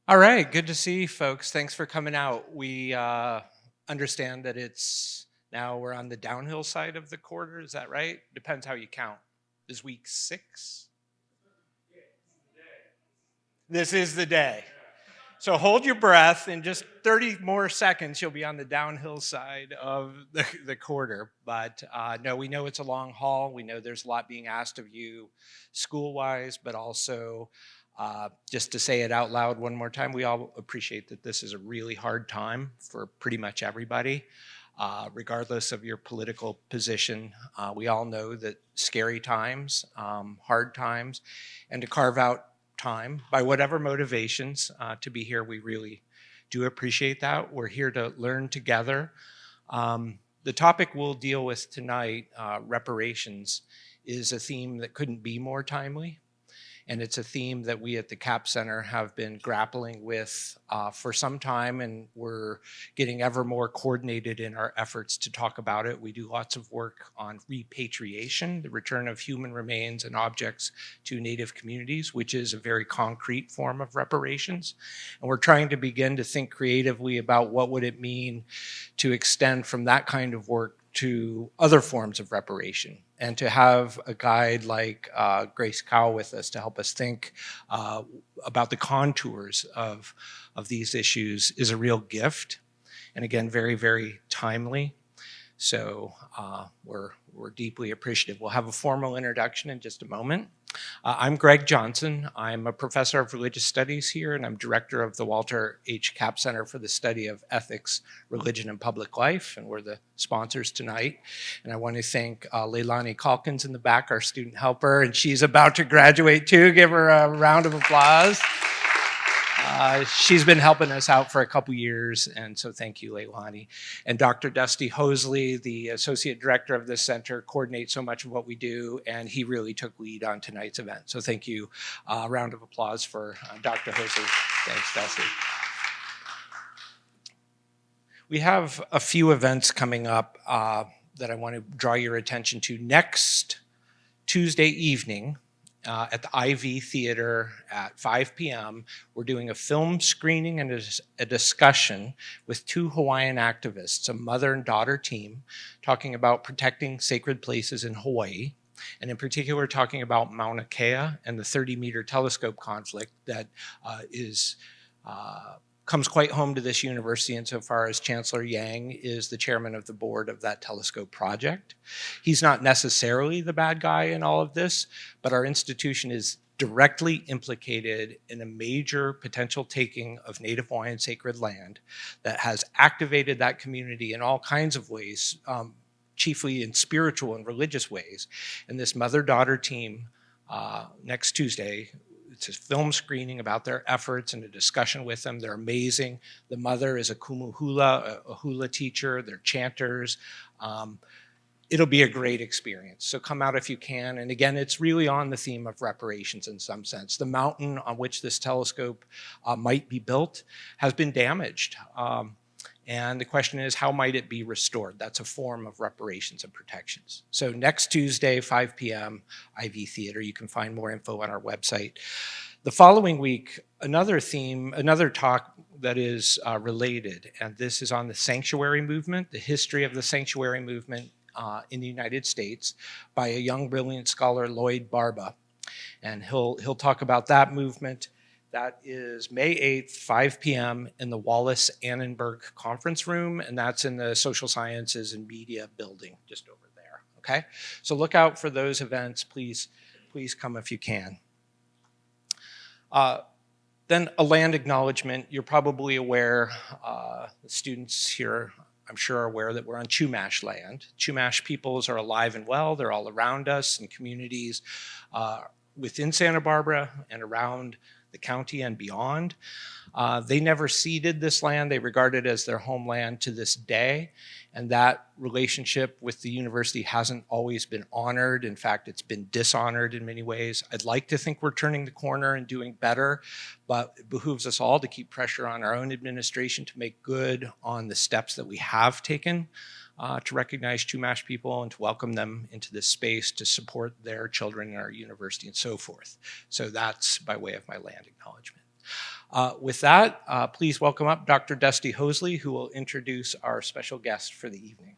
All right, good to see you folks. Thanks for coming out. We understand that we're on the downhill side of the quarter. Is that right? Depends how you count. Is week 6? This is the day. So hold your breath. In just 30 more seconds, you'll be on the downhill side of the quarter. But no, we know it's a long haul. We know there's a lot being asked of you school-wise, but also just to say it out loud one more time, we all appreciate that this is a really hard time for pretty much everybody, regardless of your political position. We all know that scary times, hard times, and to carve out time by whatever motivations to be here, we really do appreciate that. We're here to learn together. The topic we'll deal with tonight, reparations, is a theme that couldn't be more timely. And it's a theme that we at the CAP Center have been grappling with for some time, and we're getting ever more coordinated in our efforts to talk about it. We do lots of work on repatriation, the return of human remains and objects to Native communities, which is a very concrete form of reparations. And we're trying to begin to think creatively about what would it mean to extend from that kind of work to other forms of reparation, and to have a guide like Grace Kao with us to help us think about the contours of these issues is a real gift, and again, very, very timely. So we're deeply appreciative. We'll have a formal introduction in just a moment. I'm Greg Johnson. I'm a professor of religious studies here, and I'm director of the Walter H. Cap Center for the Study of Ethics, Religion, and Public Life, and we're the sponsors tonight. And I want to thank Leilani Calkins in the back, our student helper, and she's about to graduate too. Give her a round of applause. She's been helping us out for a couple years, and so thank you, Leilani. And Dr. Dusty Hosley, the associate director of this center, coordinates so much of what we do, and he really took lead on tonight's event. So thank you. A round of applause for Dr. Hosley. Thanks, Dusty. We have a few events coming up that I want to draw your attention to. Next Tuesday evening, at the IV Theater at 5 p.m., we're doing a film screening and a discussion with 2 Hawaiian activists, a mother and daughter team, talking about protecting sacred places in Hawaii, and in particular talking about Mauna Kea and the 30-meter telescope conflict that comes quite home to this university insofar as Chancellor Yang is the chairman of the board of that telescope project. He's not necessarily the bad guy in all of this, but our institution is directly implicated in a major potential taking of Native Hawaiian sacred land that has activated that community in all kinds of ways, chiefly in spiritual and religious ways. And this mother-daughter team next Tuesday, it's a film screening about their efforts and a discussion with them. They're amazing. The mother is a kumuhula, a hula teacher. They're chanters. It'll be a great experience. So come out if you can. And again, it's really on the theme of reparations in some sense. The mountain on which this telescope might be built has been damaged. And the question is, how might it be restored? That's a form of reparations and protections. So next Tuesday, 5 p.m., IV Theater. You can find more info on our website. The following week, another talk that is related, and this is on the sanctuary movement, the history of the sanctuary movement in the United States by a young, brilliant scholar, Lloyd Barba. And he'll talk about that movement. That is May 8th, 5 p.m. in the Wallace Annenberg Conference Room, and that's in the Social Sciences and Media building just over there, okay? So look out for those events. Please come if you can. Then a land acknowledgement. You're probably aware, the students here, I'm sure, are aware that we're on Chumash land. Chumash peoples are alive and well. They're all around us in communities within Santa Barbara and around the county and beyond. They never ceded this land. They regard it as their homeland to this day. And that relationship with the university hasn't always been honored. In fact, it's been dishonored in many ways. I'd like to think we're turning the corner and doing better, but it behooves us all to keep pressure on our own administration to make good on the steps that we have taken to recognize Chumash people and to welcome them into this space to support their children in our university and so forth. So that's by way of my land acknowledgement. With that, please welcome up Dr. Dusty Hosley, who will introduce our special guest for the evening.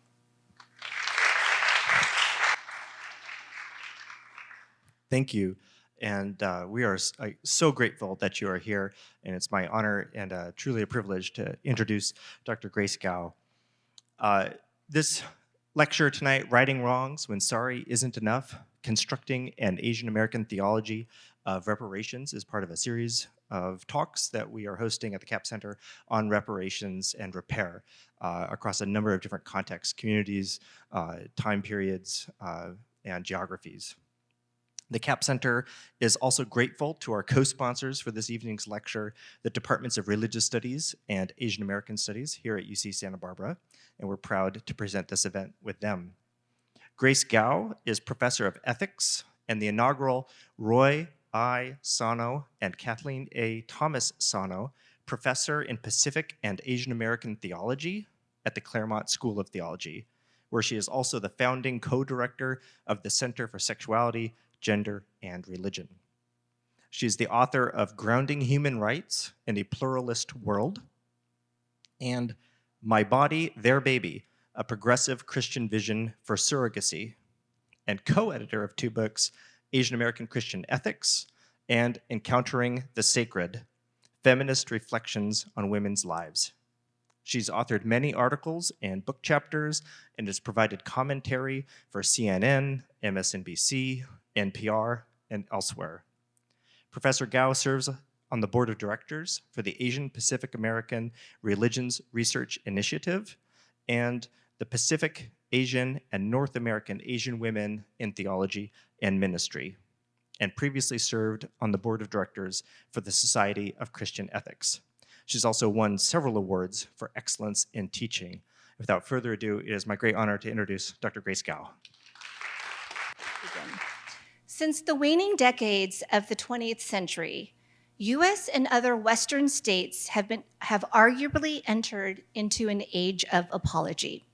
Thank you. And we are so grateful that you are here. And it's my honor and truly a privilege to introduce Dr. Grace Kao. This lecture tonight, Righting Wrongs When Sorry Isn't Enough, Constructing an Asian American Theology of Reparations, is part of a series of talks that we are hosting at the CAP Center on reparations and repair across a number of different contexts, communities, time periods, and geographies. The CAP Center is also grateful to our co-sponsors for this evening's lecture, the Departments of Religious Studies and Asian American Studies here at UC Santa Barbara, and we're proud to present this event with them. Grace Kao is Professor of Ethics and the inaugural Roy I. Sano and Kathleen A. Thomas Sano Professor in Pacific and Asian American Theology at the Claremont School of Theology, where she is also the founding co-director of the Center for Sexuality, Gender, and Religion. She is the author of Grounding Human Rights in a Pluralist World and My Body, Their Baby, A Progressive Christian Vision for Surrogacy, and co-editor of two books, Asian American Christian Ethics and Encountering the Sacred, Feminist Reflections on Women's Lives. She's authored many articles and book chapters and has provided commentary for CNN, MSNBC, NPR, and elsewhere. Professor Kao serves on the board of directors for the Asian Pacific American Religions Research Initiative and the Pacific, Asian, and North American Asian Women in Theology and Ministry, and previously served on the board of directors for the Society of Christian Ethics. She's also won several awards for excellence in teaching. Without further ado, it is my great honor to introduce Dr. Grace Kao. Since the waning decades of the 20th century, U.S. and other Western states have arguably entered into an age of apology.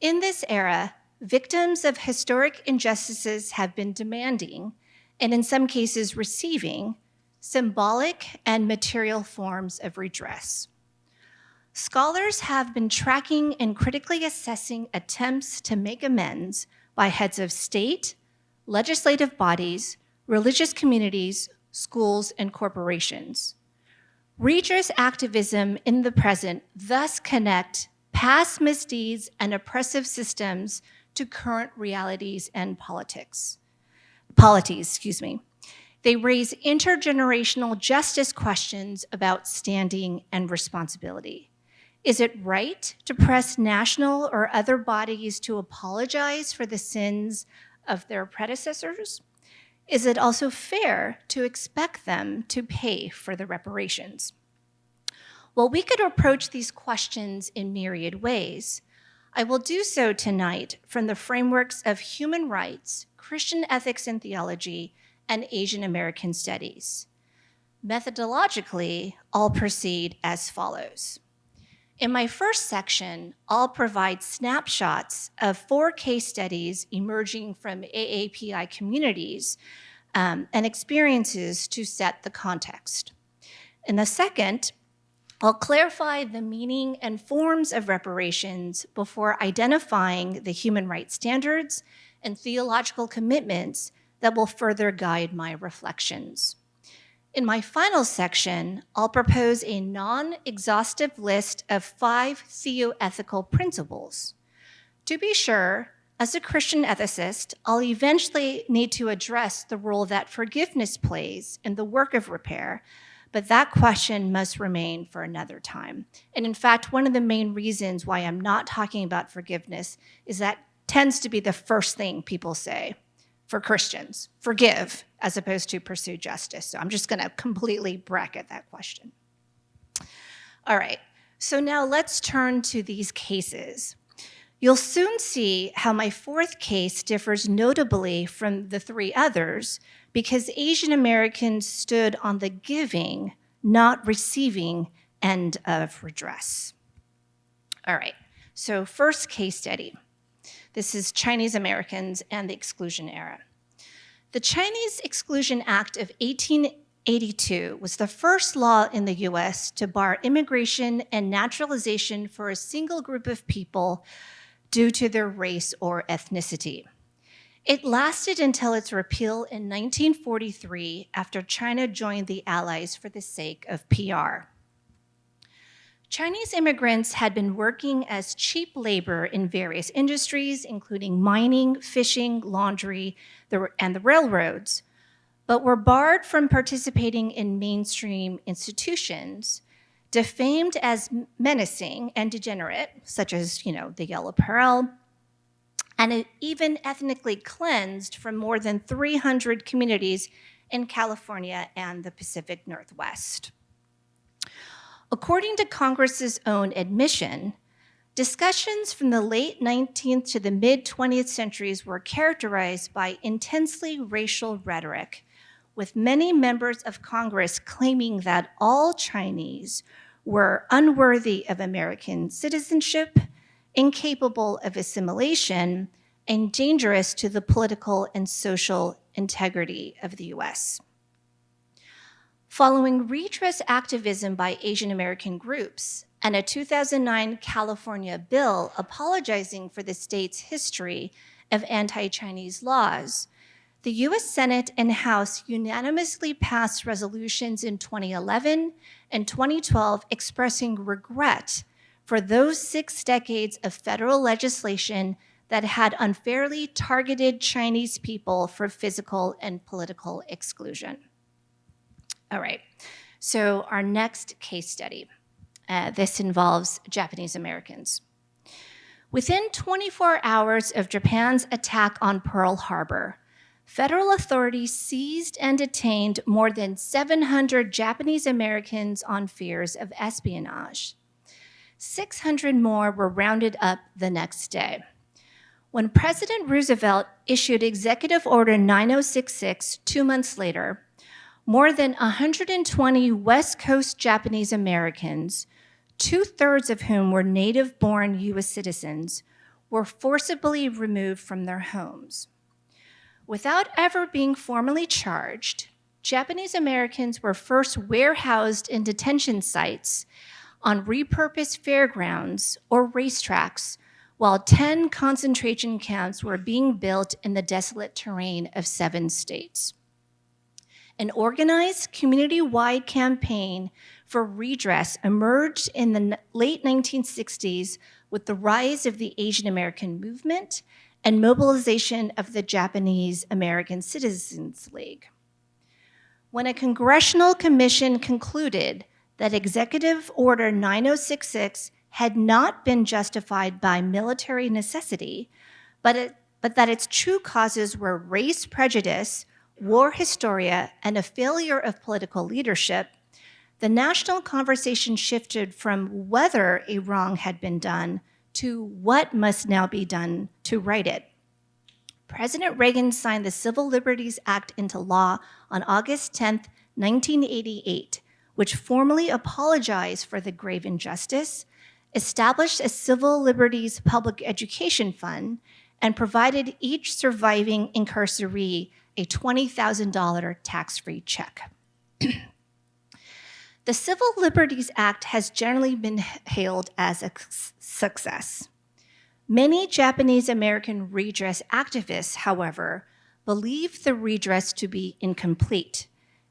In this era, victims of historic injustices have been demanding, and in some cases receiving, symbolic and material forms of redress. Scholars have been tracking and critically assessing attempts to make amends by heads of state, legislative bodies, religious communities, schools, and corporations. Redress activism in the present thus connect past misdeeds and oppressive systems to current realities and polities. They raise intergenerational justice questions about standing and responsibility. Is it right to press national or other bodies to apologize for the sins of their predecessors? Is it also fair to expect them to pay for the reparations? Well, we could approach these questions in myriad ways. I will do so tonight from the frameworks of human rights, Christian ethics and theology, and Asian American studies. Methodologically, I'll proceed as follows. In my first section, I'll provide snapshots of 4 case studies emerging from AAPI communities and experiences to set the context. In the second, I'll clarify the meaning and forms of reparations before identifying the human rights standards and theological commitments that will further guide my reflections. In my final section, I'll propose a non-exhaustive list of 5 theoethical principles. To be sure, as a Christian ethicist, I'll eventually need to address the role that forgiveness plays in the work of repair, but that question must remain for another time. And in fact, one of the main reasons why I'm not talking about forgiveness is that tends to be the first thing people say for Christians, forgive, as opposed to pursue justice. So I'm just gonna completely bracket that question. All right, so now let's turn to these cases. You'll soon see how my 4th case differs notably from the 3 others because Asian Americans stood on the giving, not receiving end of redress. All right, so first case study. This is Chinese Americans and the Exclusion era. The Chinese Exclusion Act of 18 1882 was the first law in the US to bar immigration and naturalization for a single group of people due to their race or ethnicity. It lasted until its repeal in 1943 after China joined the Allies for the sake of PR. Chinese immigrants had been working as cheap labor in various industries, including mining, fishing, laundry, and the railroads, but were barred from participating in mainstream institutions, defamed as menacing and degenerate, such as, the Yellow Peril, and even ethnically cleansed from more than 300 communities in California and the Pacific Northwest. According to Congress's own admission, discussions from the late 19th to the mid-20th centuries were characterized by intensely racial rhetoric, with many members of Congress claiming that all Chinese were unworthy of American citizenship, incapable of assimilation, and dangerous to the political and social integrity of the US. Following redress activism by Asian American groups and a 2009 California bill apologizing for the state's history of anti-Chinese laws, the US Senate and House unanimously passed resolutions in 2011 and 2012 expressing regret for those 6 decades of federal legislation that had unfairly targeted Chinese people for physical and political exclusion. All right, so our next case study. This involves Japanese Americans. Within 24 hours of Japan's attack on Pearl Harbor, federal authorities seized and detained more than 700 Japanese Americans on fears of espionage. 600 more were rounded up the next day. When President Roosevelt issued Executive Order 9066 2 months later, more than 120 West Coast Japanese Americans, 2/3 of whom were native-born U.S. citizens, were forcibly removed from their homes. Without ever being formally charged, Japanese Americans were first warehoused in detention sites on repurposed fairgrounds or racetracks, while 10 concentration camps were being built in the desolate terrain of 7 states. An organized community-wide campaign for redress emerged in the late 1960s with the rise of the Asian American movement and mobilization of the Japanese American Citizens League. When a congressional commission concluded that Executive Order 9066 had not been justified by military necessity, but that its true causes were race prejudice, war hysteria, and a failure of political leadership, the national conversation shifted from whether a wrong had been done to what must now be done to right it. President Reagan signed the Civil Liberties Act into law on August 10, 1988, which formally apologized for the grave injustice, established a civil liberties public education fund, and provided each surviving incarceree a $20,000 tax-free check. The Civil Liberties Act has generally been hailed as a success. Many Japanese American redress activists, however, believe the redress to be incomplete,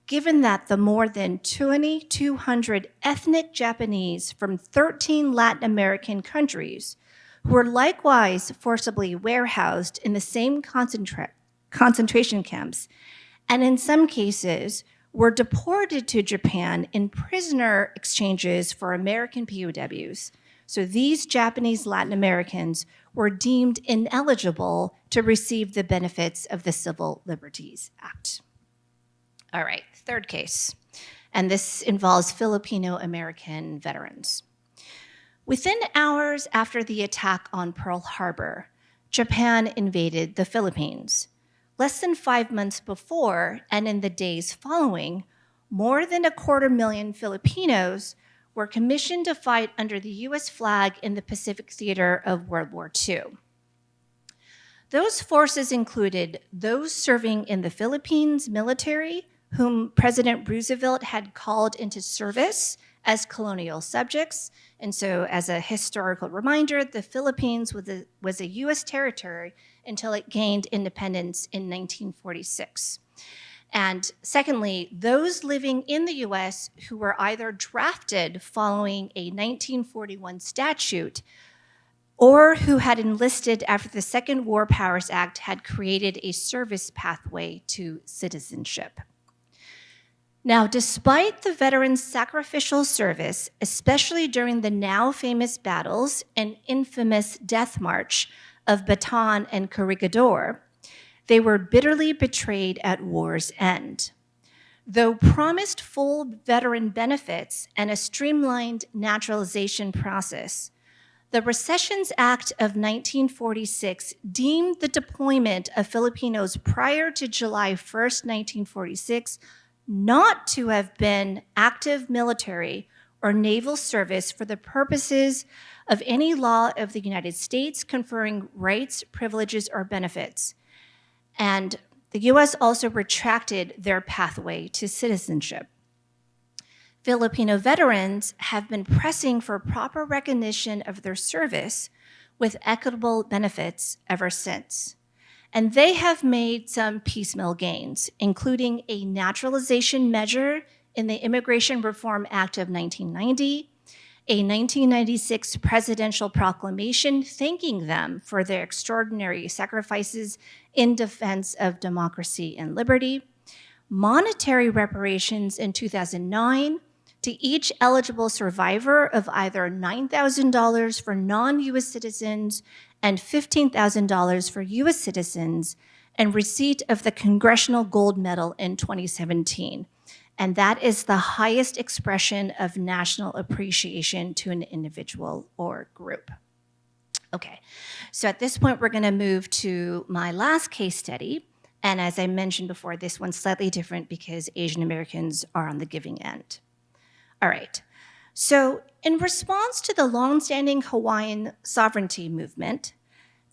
given that the more than 2,200 ethnic Japanese from 13 Latin American countries who were likewise forcibly warehoused in the same concentration camps, and in some cases were deported to Japan in prisoner exchanges for American POWs. So these Japanese Latin Americans were deemed ineligible to receive the benefits of the Civil Liberties Act. All right, third case, and this involves Filipino American veterans. Within hours after the attack on Pearl Harbor, Japan invaded the Philippines. Less than 5 months before, and in the days following, more than 250,000 Filipinos were commissioned to fight under the US flag in the Pacific theater of World War II. Those forces included those serving in the Philippines military, whom President Roosevelt had called into service as colonial subjects. And so, as a historical reminder, the Philippines was a U.S. territory until it gained independence in 1946. And secondly, those living in the U.S. who were either drafted following a 1941 statute or who had enlisted after the Second War Powers Act had created a service pathway to citizenship. Now, despite the veterans' sacrificial service, especially during the now famous battles and infamous death march of Bataan and Corregidor, they were bitterly betrayed at war's end. Though promised full veteran benefits and a streamlined naturalization process, the Recessions Act of 1946 deemed the deployment of Filipinos prior to July 1st, 1946, not to have been active military or naval service for the purposes of any law of the United States conferring rights, privileges, or benefits. And the U.S. also retracted their pathway to citizenship. Filipino veterans have been pressing for proper recognition of their service with equitable benefits ever since. And they have made some piecemeal gains, including a naturalization measure in the Immigration Reform Act of 1990, a 1996 presidential proclamation thanking them for their extraordinary sacrifices in defense of democracy and liberty, monetary reparations in 2009 to each eligible survivor of either $9,000 for non-U.S. citizens and $15,000 for U.S. citizens, and receipt of the Congressional Gold Medal in 2017. And that is the highest expression of national appreciation to an individual or group. Okay, so at this point, we're gonna move to my last case study. And as I mentioned before, this one's slightly different because Asian Americans are on the giving end. All right, so in response to the longstanding Hawaiian sovereignty movement,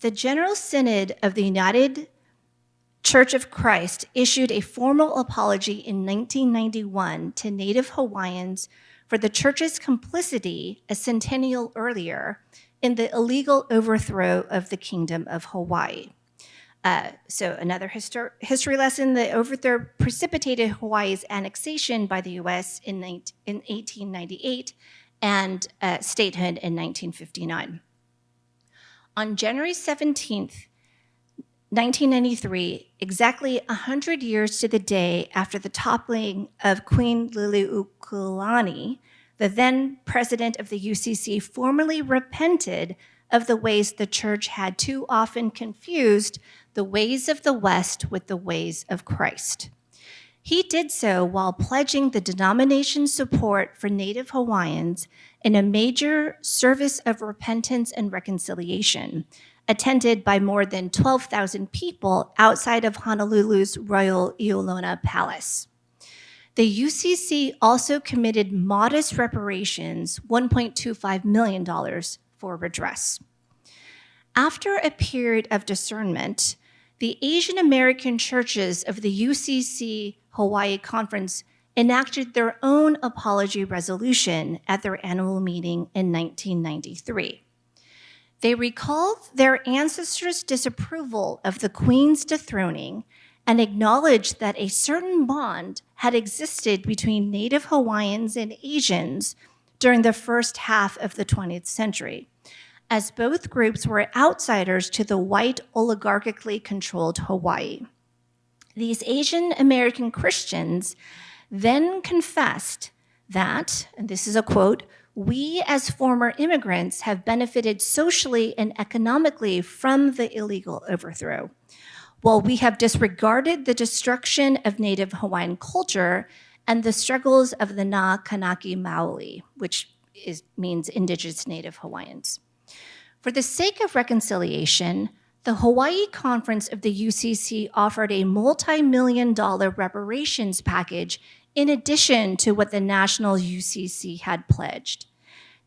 the General Synod of the United Church of Christ issued a formal apology in 1991 to Native Hawaiians for the church's complicity a centennial earlier in the illegal overthrow of the Kingdom of Hawaii. So another history lesson, the overthrow precipitated Hawaii's annexation by the U.S. in 1898 and statehood in 1959. On January 17th, 1993, exactly 100 years to the day after the toppling of Queen Liliuokalani, the then president of the UCC formally repented of the ways the church had too often confused the ways of the West with the ways of Christ. He did so while pledging the denomination's support for Native Hawaiians in a major service of repentance and reconciliation, attended by more than 12,000 people outside of Honolulu's Royal Iolona Palace. The UCC also committed modest reparations, $1.25 million, for redress. After a period of discernment, the Asian American churches of the UCC Hawaii Conference enacted their own apology resolution at their annual meeting in 1993. They recalled their ancestors' disapproval of the Queen's dethroning and acknowledged that a certain bond had existed between Native Hawaiians and Asians during the first half of the 20th century, as both groups were outsiders to the white oligarchically controlled Hawaii. These Asian American Christians then confessed that, and this is a quote, "We as former immigrants have benefited socially and economically from the illegal overthrow. While we have disregarded the destruction of Native Hawaiian culture and the struggles of the Na Kanaki Maoli," which means indigenous Native Hawaiians. For the sake of reconciliation, the Hawaii Conference of the UCC offered a multi-million-dollar reparations package in addition to what the national UCC had pledged.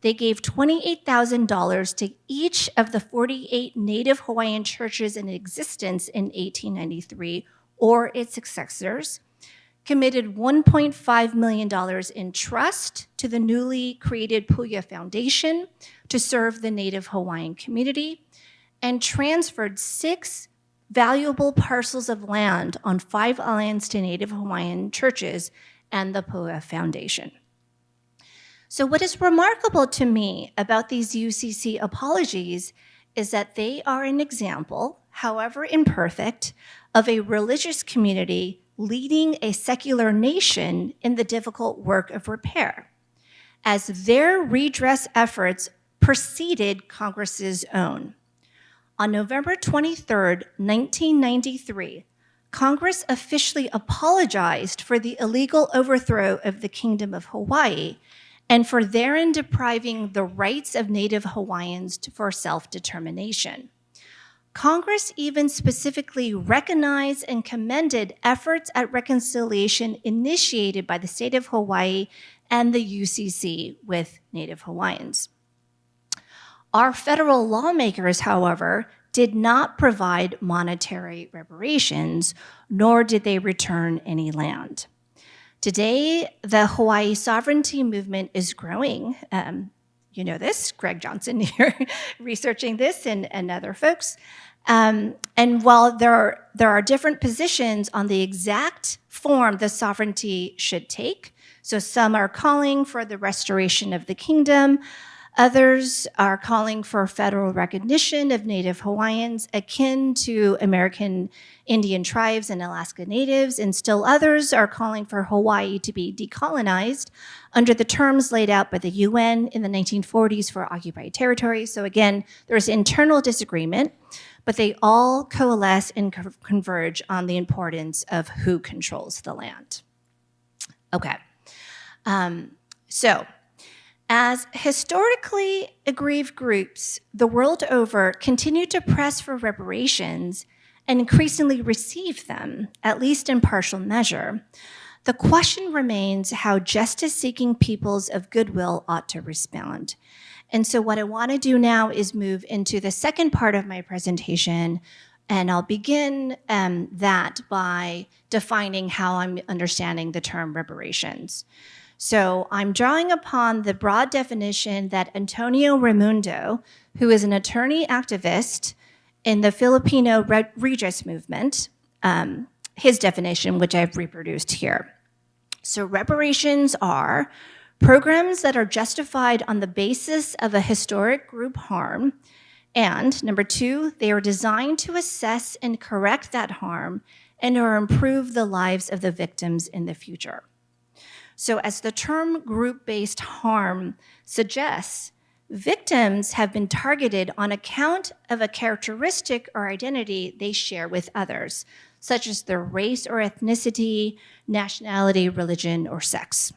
They gave $28,000 to each of the 48 Native Hawaiian churches in existence in 1893 or its successors, committed $1.5 million in trust to the newly created Puya Foundation to serve the Native Hawaiian community, and transferred 6 valuable parcels of land on 5 islands to Native Hawaiian churches and the Puya Foundation. So what is remarkable to me about these UCC apologies is that they are an example, however imperfect, of a religious community leading a secular nation in the difficult work of repair, as their redress efforts preceded Congress's own. On November 23rd, 1993, Congress officially apologized for the illegal overthrow of the Kingdom of Hawaii and for therein depriving the rights of Native Hawaiians for self-determination. Congress even specifically recognized and commended efforts at reconciliation initiated by the state of Hawaii and the UCC with Native Hawaiians. Our federal lawmakers, however, did not provide monetary reparations, nor did they return any land. Today, the Hawaii sovereignty movement is growing. You know this, Greg Johnson here, researching this, and other folks. And while there are different positions on the exact form the sovereignty should take, so some are calling for the restoration of the kingdom, others are calling for federal recognition of Native Hawaiians akin to American Indian tribes and Alaska Natives, and still others are calling for Hawaii to be decolonized under the terms laid out by the UN in the 1940s for occupied territory. So again, there's internal disagreement, but they all coalesce and converge on the importance of who controls the land. Okay, so as historically aggrieved groups the world over continue to press for reparations and increasingly receive them, at least in partial measure, the question remains how justice-seeking peoples of goodwill ought to respond. And so what I want to do now is move into the second part of my presentation, and I'll begin that by defining how I'm understanding the term reparations. So I'm drawing upon the broad definition that Antonio Raimundo, who is an attorney activist in the Filipino redress movement, his definition, which I've reproduced here. So reparations are programs that are justified on the basis of a historic group harm, and number 2, they are designed to assess and correct that harm and or improve the lives of the victims in the future. So as the term group-based harm suggests, victims have been targeted on account of a characteristic or identity they share with others, such as their race or ethnicity, nationality, religion, or sex.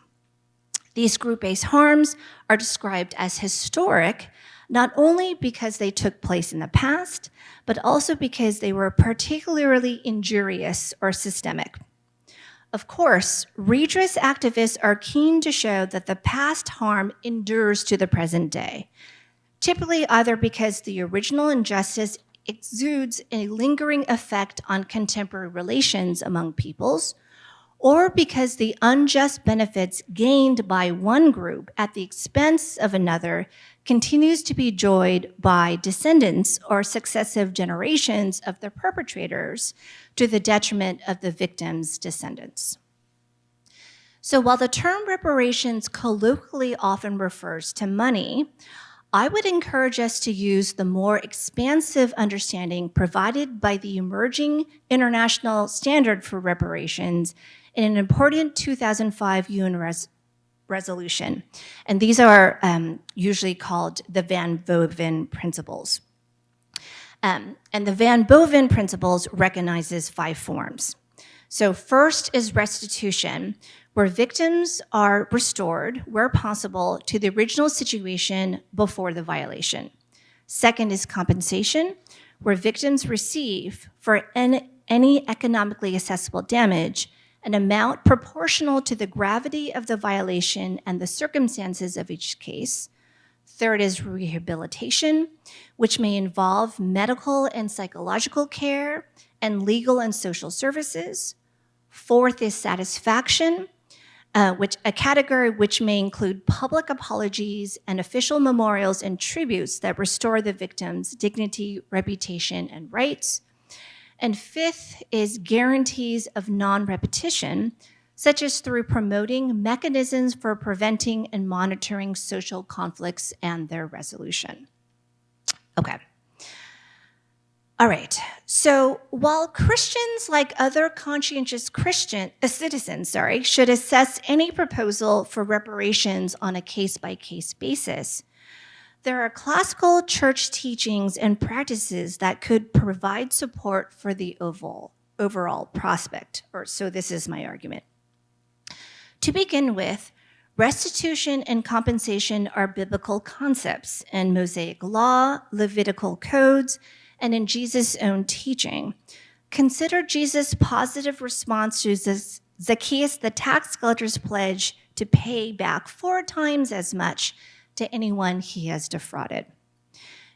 These group-based harms are described as historic, not only because they took place in the past, but also because they were particularly injurious or systemic. Of course, redress activists are keen to show that the past harm endures to the present day, typically either because the original injustice exudes a lingering effect on contemporary relations among peoples, or because the unjust benefits gained by one group at the expense of another continues to be enjoyed by descendants or successive generations of the perpetrators to the detriment of the victim's descendants. So while the term reparations colloquially often refers to money, I would encourage us to use the more expansive understanding provided by the emerging international standard for reparations in an important 2005 UN resolution. And these are usually called the Van Boven Principles. And the Van Boven Principles recognizes 5 forms. So first is restitution, where victims are restored, where possible, to the original situation before the violation. Second is compensation, where victims receive, for any economically accessible damage, an amount proportional to the gravity of the violation and the circumstances of each case. Third is rehabilitation, which may involve medical and psychological care and legal and social services. Fourth is satisfaction, which a category which may include public apologies and official memorials and tributes that restore the victim's dignity, reputation, and rights. And fifth is guarantees of non-repetition, such as through promoting mechanisms for preventing and monitoring social conflicts and their resolution. Okay. All right, so while Christians, like other conscientious citizens, should assess any proposal for reparations on a case-by-case basis, there are classical church teachings and practices that could provide support for the overall prospect, so this is my argument. To begin with, restitution and compensation are biblical concepts in Mosaic law, Levitical codes, and in Jesus' own teaching. Consider Jesus' positive response to Zacchaeus, the tax collector's pledge to pay back 4 times as much to anyone he has defrauded.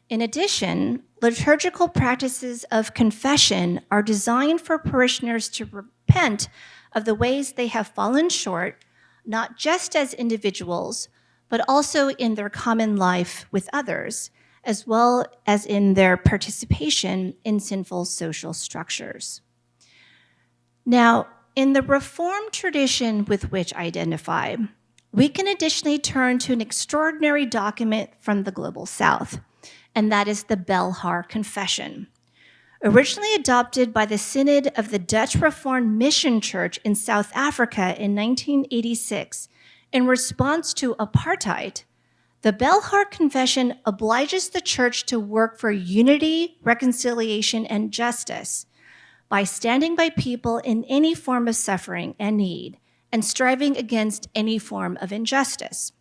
In addition, liturgical practices of confession are designed for parishioners to repent of the ways they have fallen short, not just as individuals, but also in their common life with others, as well as in their participation in sinful social structures. Now, in the Reformed tradition with which I identify, we can additionally turn to an extraordinary document from the Global South, and that is the Belhar Confession. Originally adopted by the Synod of the Dutch Reformed Mission Church in South Africa in 1986 in response to apartheid, the Belhar Confession obliges the church to work for unity, reconciliation, and justice by standing by people in any form of suffering and need and striving against any form of injustice.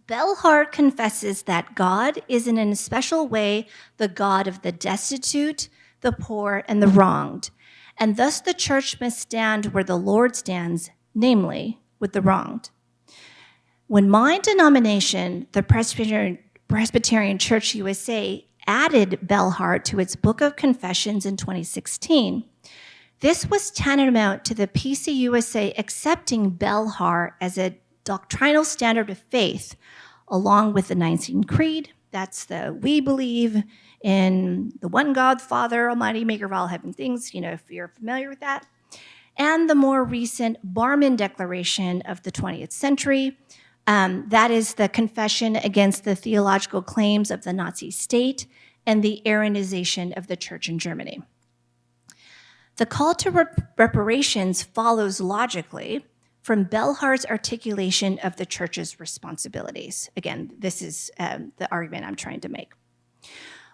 Belhar confesses that God is in a special way the God of the destitute, the poor, and the wronged, and thus the church must stand where the Lord stands, namely with the wronged. When my denomination, the Presbyterian Church U.S.A., added Belhar to its Book of Confessions in 2016, this was tantamount to the PCUSA accepting Belhar as a doctrinal standard of faith, along with the Nicene Creed. That's the we believe in the one God, Father, Almighty, maker of all heaven things, if you're familiar with that, and the more recent Barmen Declaration of the 20th century. That is the confession against the theological claims of the Nazi state and the Aryanization of the church in Germany. The call to reparations follows logically from Belhar's articulation of the church's responsibilities. Again, this is the argument I'm trying to make.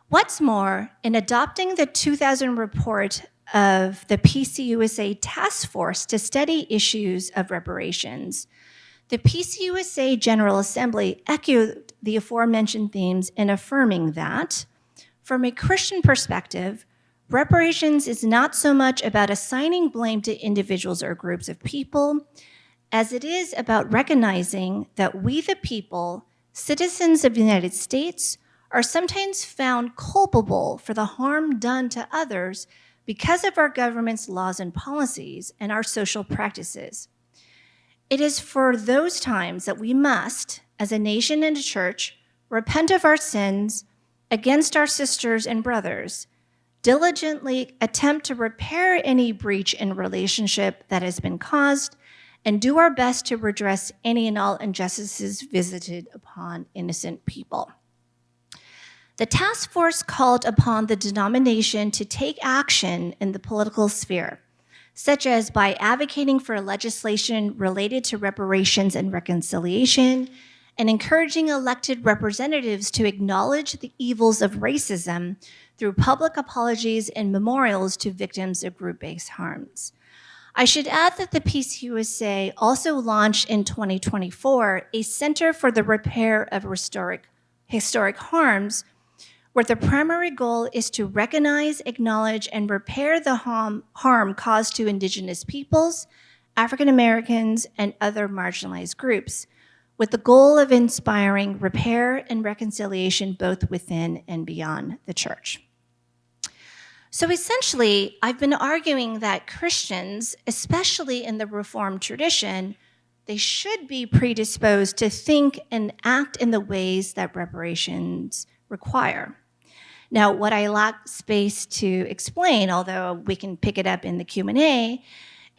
What's more, in adopting the 2000 report of the PCUSA Task Force to study issues of reparations, the PCUSA General Assembly echoed the aforementioned themes in affirming that, from a Christian perspective, reparations is not so much about assigning blame to individuals or groups of people, as it is about recognizing that we the people, citizens of the United States, are sometimes found culpable for the harm done to others because of our government's laws and policies and our social practices. It is for those times that we must, as a nation and a church, repent of our sins against our sisters and brothers, diligently attempt to repair any breach in relationship that has been caused, and do our best to redress any and all injustices visited upon innocent people. The task force called upon the denomination to take action in the political sphere, such as by advocating for legislation related to reparations and reconciliation, and encouraging elected representatives to acknowledge the evils of racism through public apologies and memorials to victims of group-based harms. I should add that the PCUSA also launched in 2024 a Center for the Repair of Historic Harms, where the primary goal is to recognize, acknowledge, and repair the harm caused to Indigenous peoples, African Americans, and other marginalized groups, with the goal of inspiring repair and reconciliation both within and beyond the church. So essentially, I've been arguing that Christians, especially in the Reformed tradition, they should be predisposed to think and act in the ways that reparations require. Now, what I lack space to explain, although we can pick it up in the Q&A,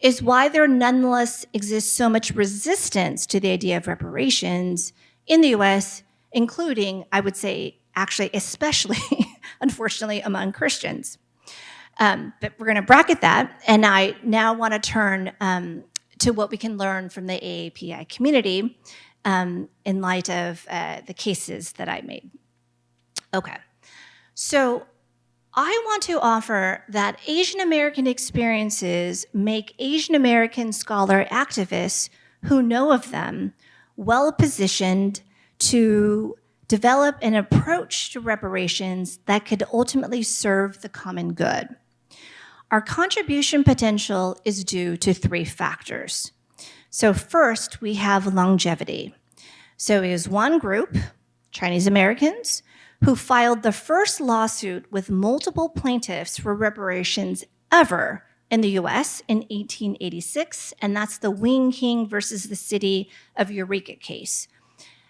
is why there nonetheless exists so much resistance to the idea of reparations in the US, including, I would say, actually, especially, unfortunately, among Christians. But we're going to bracket that, and I now want to turn to what we can learn from the AAPI community in light of the cases that I made. Okay, so I want to offer that Asian American experiences make Asian American scholar activists who know of them well-positioned to develop an approach to reparations that could ultimately serve the common good. Our contribution potential is due to 3 factors. So first, we have longevity. So it is one group, Chinese Americans, who filed the first lawsuit with multiple plaintiffs for reparations ever in the US in 1886, and that's the Wing King versus the City of Eureka case,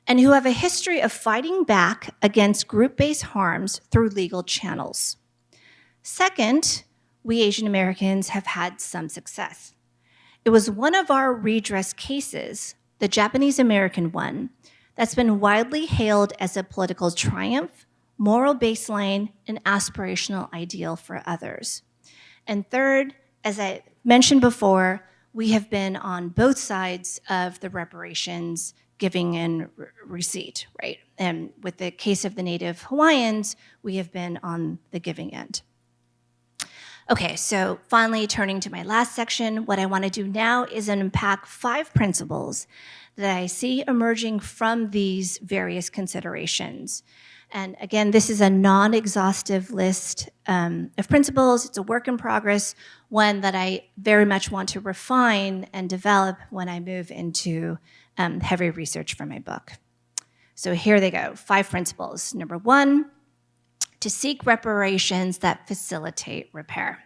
and who have a history of fighting back against group-based harms through legal channels. Second, we Asian Americans have had some success. It was one of our redress cases, the Japanese American one, that's been widely hailed as a political triumph, moral baseline, and aspirational ideal for others. And third, as I mentioned before, we have been on both sides of the reparations giving and receipt, right? And with the case of the Native Hawaiians, we have been on the giving end. Okay, so finally turning to my last section, what I want to do now is unpack 5 principles that I see emerging from these various considerations. And again, this is a non-exhaustive list of principles. It's a work in progress, one that I very much want to refine and develop when I move into heavy research for my book. So here they go, 5 principles. Number 1, to seek reparations that facilitate repair.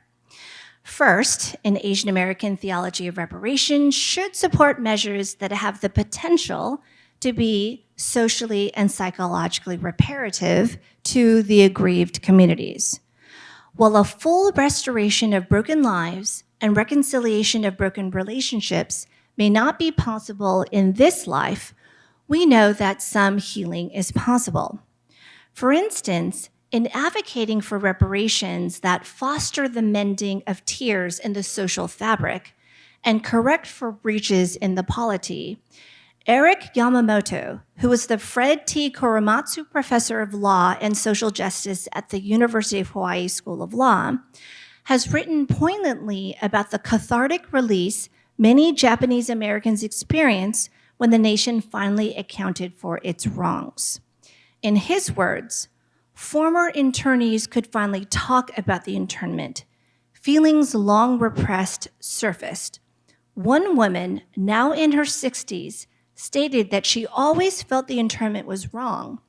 First, an Asian American theology of reparations should support measures that have the potential to be socially and psychologically reparative to the aggrieved communities. While a full restoration of broken lives and reconciliation of broken relationships may not be possible in this life, we know that some healing is possible. For instance, in advocating for reparations that foster the mending of tears in the social fabric and correct for breaches in the polity, Eric Yamamoto, who was the Fred T. Korematsu Professor of Law and Social Justice at the University of Hawaii School of Law, has written poignantly about the cathartic release many Japanese Americans experience when the nation finally accounted for its wrongs. In his words, former internees could finally talk about the internment. Feelings long repressed surfaced. One woman, now in her 60s, stated that she always felt the internment was wrong,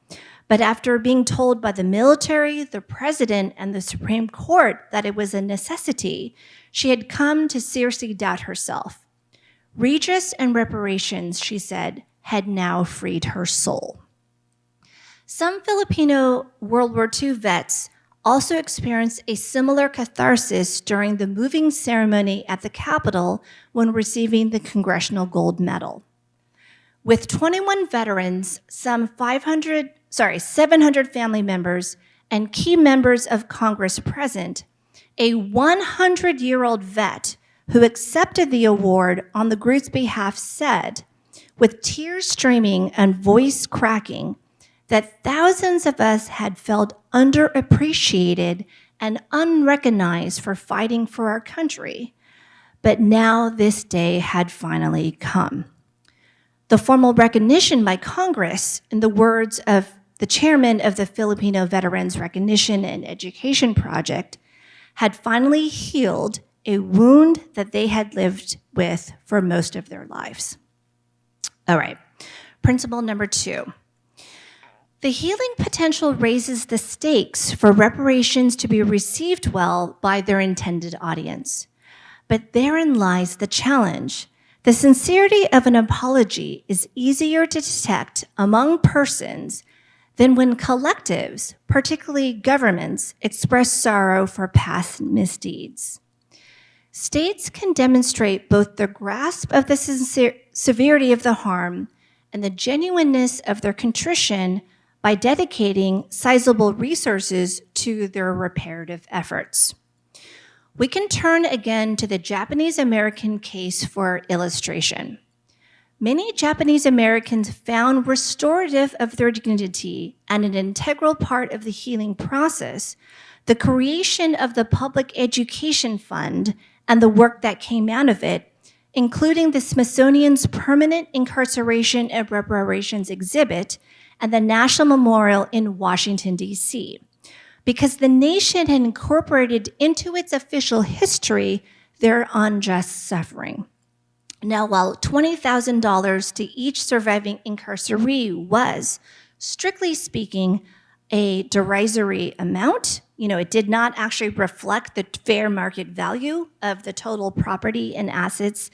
but after being told by the military, the president, and the Supreme Court that it was a necessity, she had come to seriously doubt herself. Redress and reparations, she said, had now freed her soul. Some Filipino World War II vets also experienced a similar catharsis during the moving ceremony at the Capitol when receiving the Congressional Gold Medal. With 21 veterans, some 700 family members, and key members of Congress present, a 100-year-old vet who accepted the award on the group's behalf said, with tears streaming and voice cracking, that thousands of us had felt underappreciated and unrecognized for fighting for our country, but now this day had finally come. The formal recognition by Congress, in the words of the chairman of the Filipino Veterans Recognition and Education Project, had finally healed a wound that they had lived with for most of their lives. All right, principle number 2. The healing potential raises the stakes for reparations to be received well by their intended audience. But therein lies the challenge. The sincerity of an apology is easier to detect among persons than when collectives, particularly governments, express sorrow for past misdeeds. States can demonstrate both the grasp of the severity of the harm and the genuineness of their contrition by dedicating sizable resources to their reparative efforts. We can turn again to the Japanese American case for illustration. Many Japanese Americans found restorative of their dignity and an integral part of the healing process the creation of the Public Education Fund and the work that came out of it, including the Smithsonian's Permanent Incarceration and Reparations exhibit and the National Memorial in Washington, D.C., because the nation had incorporated into its official history their unjust suffering. Now, while $20,000 to each surviving incarceree was, strictly speaking, a derisory amount, it did not actually reflect the fair market value of the total property and assets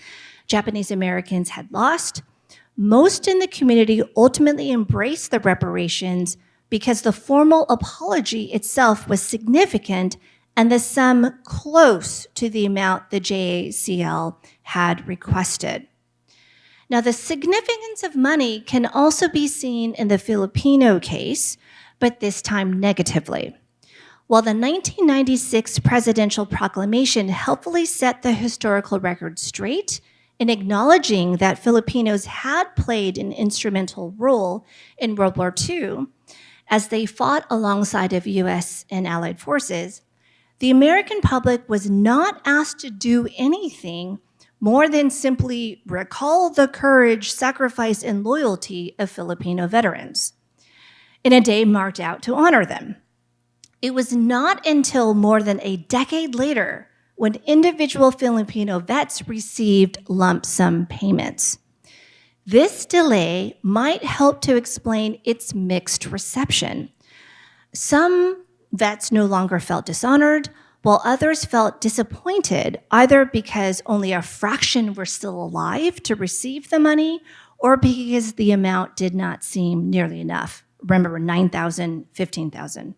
Japanese Americans had lost. Most in the community ultimately embraced the reparations because the formal apology itself was significant and the sum close to the amount the JACL had requested. Now, the significance of money can also be seen in the Filipino case, but this time negatively. While the 1996 presidential proclamation helpfully set the historical record straight in acknowledging that Filipinos had played an instrumental role in World War II as they fought alongside of U.S. and Allied forces, the American public was not asked to do anything more than simply recall the courage, sacrifice, and loyalty of Filipino veterans in a day marked out to honor them. It was not until more than a decade later when individual Filipino vets received lump sum payments. This delay might help to explain its mixed reception. Some vets no longer felt dishonored, while others felt disappointed, either because only a fraction were still alive to receive the money, or because the amount did not seem nearly enough. Remember, 9,000, 15,000.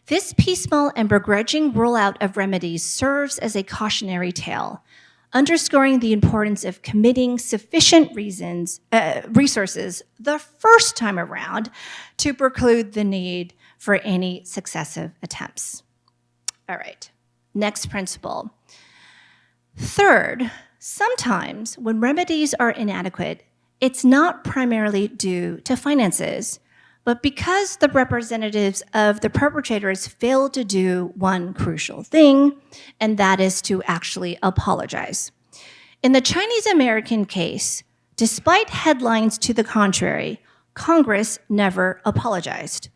This piecemeal and begrudging rollout of remedies serves as a cautionary tale, underscoring the importance of committing sufficient resources the first time around to preclude the need for any successive attempts. All right, next principle. Third, sometimes when remedies are inadequate, it's not primarily due to finances, but because the representatives of the perpetrators failed to do one crucial thing, and that is to actually apologize. In the Chinese American case, despite headlines to the contrary, Congress never apologized.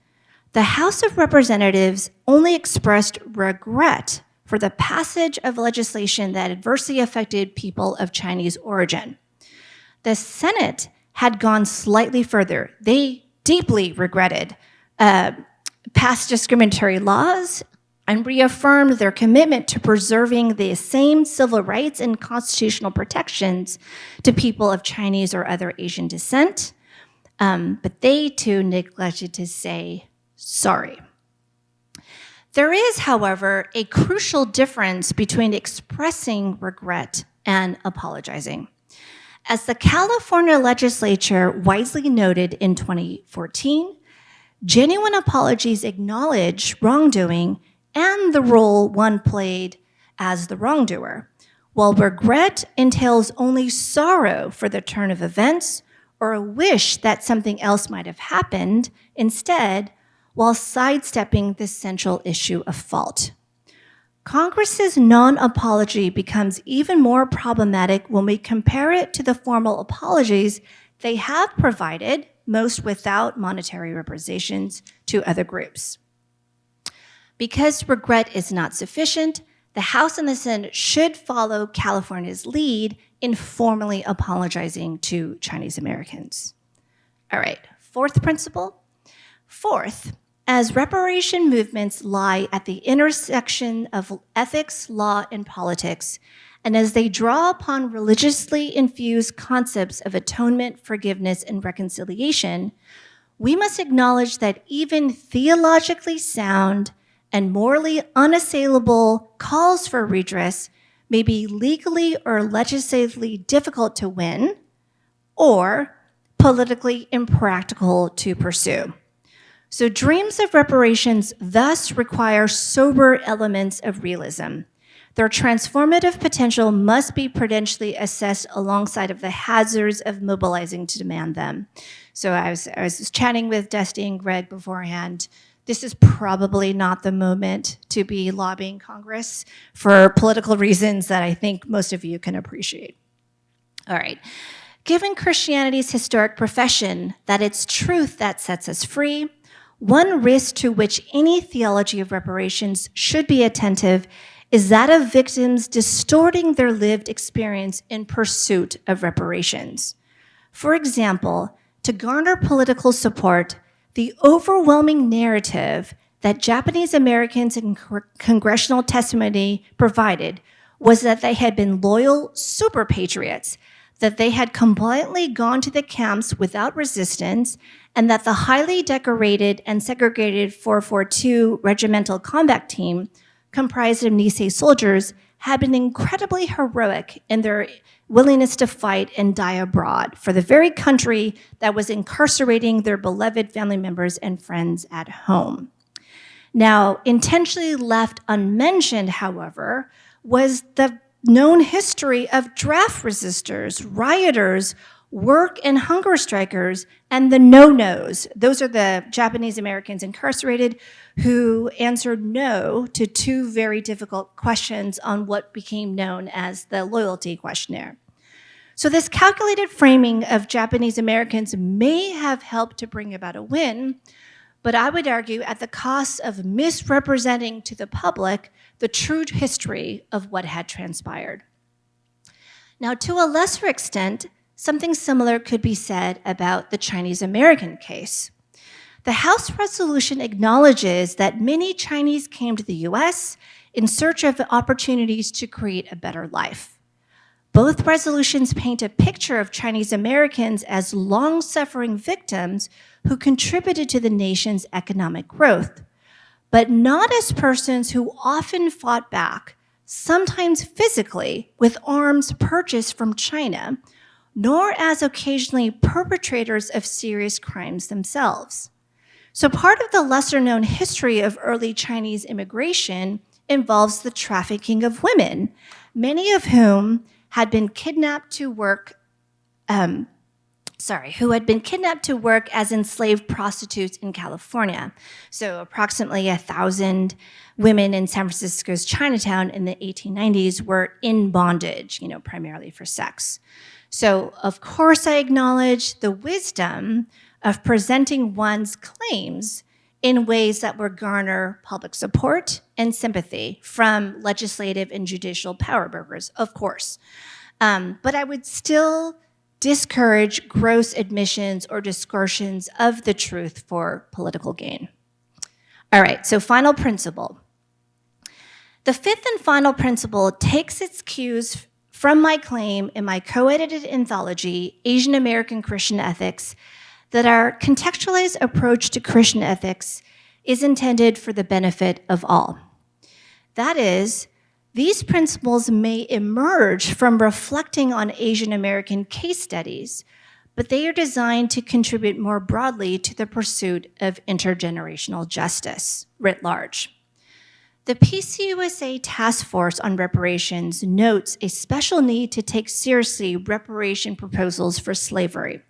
The House of Representatives only expressed regret for the passage of legislation that adversely affected people of Chinese origin. The Senate had gone slightly further. They deeply regretted past discriminatory laws and reaffirmed their commitment to preserving the same civil rights and constitutional protections to people of Chinese or other Asian descent. But they too neglected to say sorry. There is, however, a crucial difference between expressing regret and apologizing. As the California legislature wisely noted in 2014, genuine apologies acknowledge wrongdoing and the role one played as the wrongdoer, while regret entails only sorrow for the turn of events or a wish that something else might have happened instead, while sidestepping the central issue of fault. Congress's non-apology becomes even more problematic when we compare it to the formal apologies they have provided, most without monetary reparations, to other groups. Because regret is not sufficient, the House and the Senate should follow California's lead in formally apologizing to Chinese Americans. All right, fourth principle. Fourth, as reparation movements lie at the intersection of ethics, law, and politics, and as they draw upon religiously infused concepts of atonement, forgiveness, and reconciliation, we must acknowledge that even theologically sound and morally unassailable calls for redress may be legally or legislatively difficult to win or politically impractical to pursue. So dreams of reparations thus require sober elements of realism. Their transformative potential must be prudentially assessed alongside of the hazards of mobilizing to demand them. So I was chatting with Dusty and Greg beforehand. This is probably not the moment to be lobbying Congress for political reasons that I think most of you can appreciate. All right. Given Christianity's historic profession that it's truth that sets us free, one risk to which any theology of reparations should be attentive is that of victims distorting their lived experience in pursuit of reparations. For example, to garner political support, the overwhelming narrative that Japanese Americans in congressional testimony provided was that they had been loyal super patriots, that they had compliantly gone to the camps without resistance, and that the highly decorated and segregated 442 Regimental Combat Team, comprised of Nisei soldiers, had been incredibly heroic in their willingness to fight and die abroad for the very country that was incarcerating their beloved family members and friends at home. Now, intentionally left unmentioned, however, was the known history of draft resistors, rioters, work and hunger strikers, and the no-nos. Those are the Japanese Americans incarcerated who answered no to two very difficult questions on what became known as the loyalty questionnaire. So this calculated framing of Japanese Americans may have helped to bring about a win, but I would argue at the cost of misrepresenting to the public the true history of what had transpired. Now, to a lesser extent, something similar could be said about the Chinese American case. The House resolution acknowledges that many Chinese came to the U.S. in search of opportunities to create a better life. Both resolutions paint a picture of Chinese Americans as long-suffering victims who contributed to the nation's economic growth, but not as persons who often fought back, sometimes physically, with arms purchased from China, nor as occasionally perpetrators of serious crimes themselves. So part of the lesser-known history of early Chinese immigration involves the trafficking of women, many of whom had been kidnapped to work, as enslaved prostitutes in California. So approximately 1,000 women in San Francisco's Chinatown in the 1890s were in bondage, primarily for sex. So of course I acknowledge the wisdom of presenting one's claims in ways that would garner public support and sympathy from legislative and judicial power brokers, of course. But I would still discourage gross admissions or distortions of the truth for political gain. All right, so final principle. The fifth and final principle takes its cues from my claim in my co-edited anthology, Asian American Christian Ethics, that our contextualized approach to Christian ethics is intended for the benefit of all. That is, these principles may emerge from reflecting on Asian American case studies, but they are designed to contribute more broadly to the pursuit of intergenerational justice writ large. The U.S.A. Task Force on Reparations notes a special need to take seriously reparation proposals for slavery.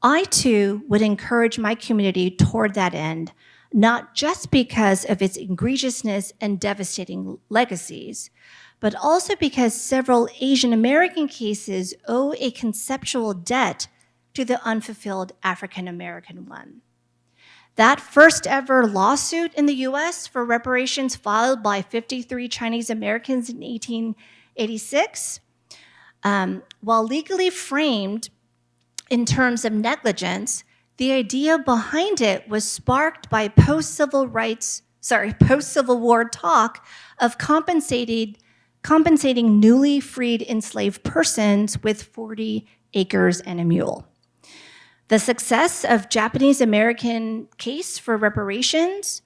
I, too, would encourage my community toward that end, not just because of its egregiousness and devastating legacies, but also because several Asian American cases owe a conceptual debt to the unfulfilled African American one. That first ever lawsuit in the US for reparations filed by 53 Chinese Americans in 1886, while legally framed in terms of negligence, The idea behind it was sparked by post-Civil War talk of compensating newly freed enslaved persons with 40 acres and a mule. The success of Japanese American case for reparations,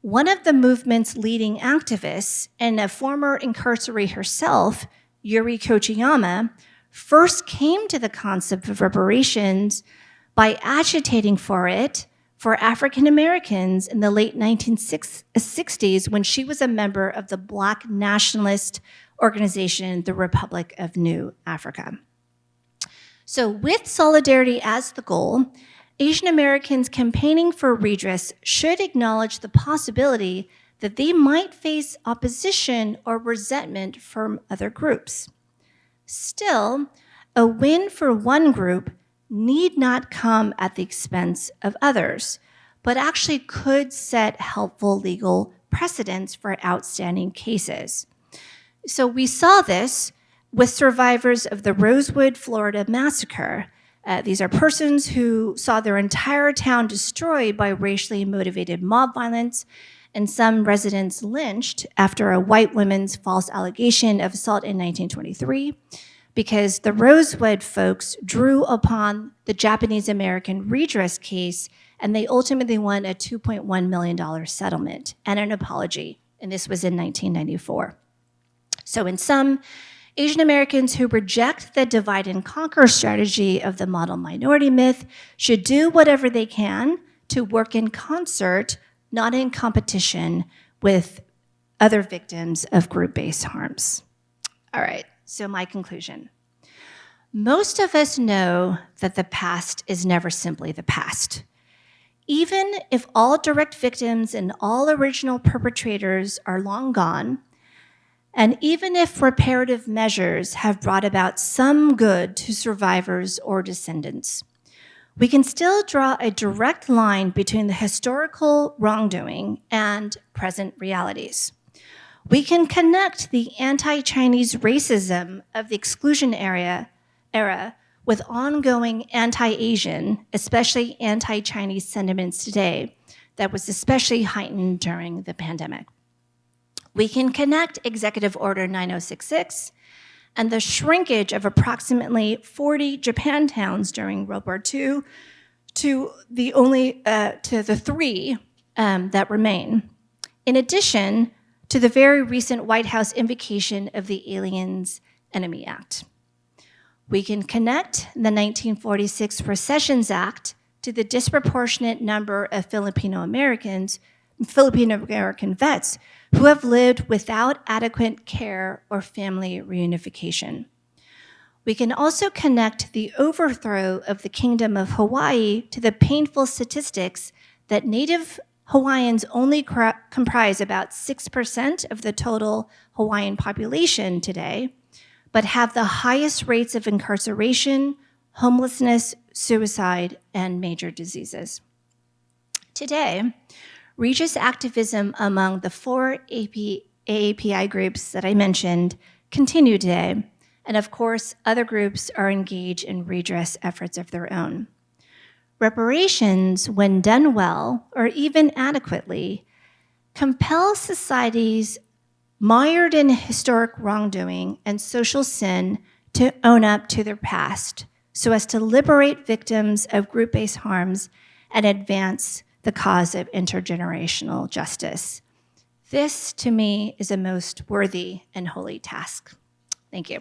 one of the movement's leading activists and a former incarcerator herself, Yuri Kochiyama, first came to the concept of reparations by agitating for it for African Americans in the late 1960s when she was a member of the Black nationalist organization, the Republic of New Africa. So with solidarity as the goal, Asian Americans campaigning for redress should acknowledge the possibility that they might face opposition or resentment from other groups. Still, a win for one group need not come at the expense of others, but actually could set helpful legal precedents for outstanding cases. So we saw this with survivors of the Rosewood, Florida massacre. These are persons who saw their entire town destroyed by racially motivated mob violence, and some residents lynched after a white woman's false allegation of assault in 1923, because the Rosewood folks drew upon the Japanese American redress case, and they ultimately won a $2.1 million settlement and an apology, and this was in 1994. So in sum, Asian Americans who reject the divide and conquer strategy of the model minority myth should do whatever they can to work in concert, not in competition, with other victims of group-based harms. All right, so my conclusion. Most of us know that the past is never simply the past. Even if all direct victims and all original perpetrators are long gone, and even if reparative measures have brought about some good to survivors or descendants, we can still draw a direct line between the historical wrongdoing and present realities. We can connect the anti-Chinese racism of the exclusion era with ongoing anti-Asian, especially anti-Chinese sentiments today that was especially heightened during the pandemic. We can connect Executive Order 9066 and the shrinkage of approximately 40 Japantowns during World War II to the three that remain. In addition to the very recent White House invocation of the Aliens Enemy Act. We can connect the 1946 Recessions Act to the disproportionate number of Filipino American vets who have lived without adequate care or family reunification. We can also connect the overthrow of the Kingdom of Hawaii to the painful statistics that Native Hawaiians only comprise about 6% of the total Hawaiian population today, but have the highest rates of incarceration, homelessness, suicide, and major diseases. Today, redress activism among the four AAPI groups that I mentioned continue today, and of course, other groups are engaged in redress efforts of their own. Reparations, when done well, or even adequately, compel societies mired in historic wrongdoing and social sin to own up to their past, so as to liberate victims of group-based harms and advance the cause of intergenerational justice. This, to me, is a most worthy and holy task. Thank you.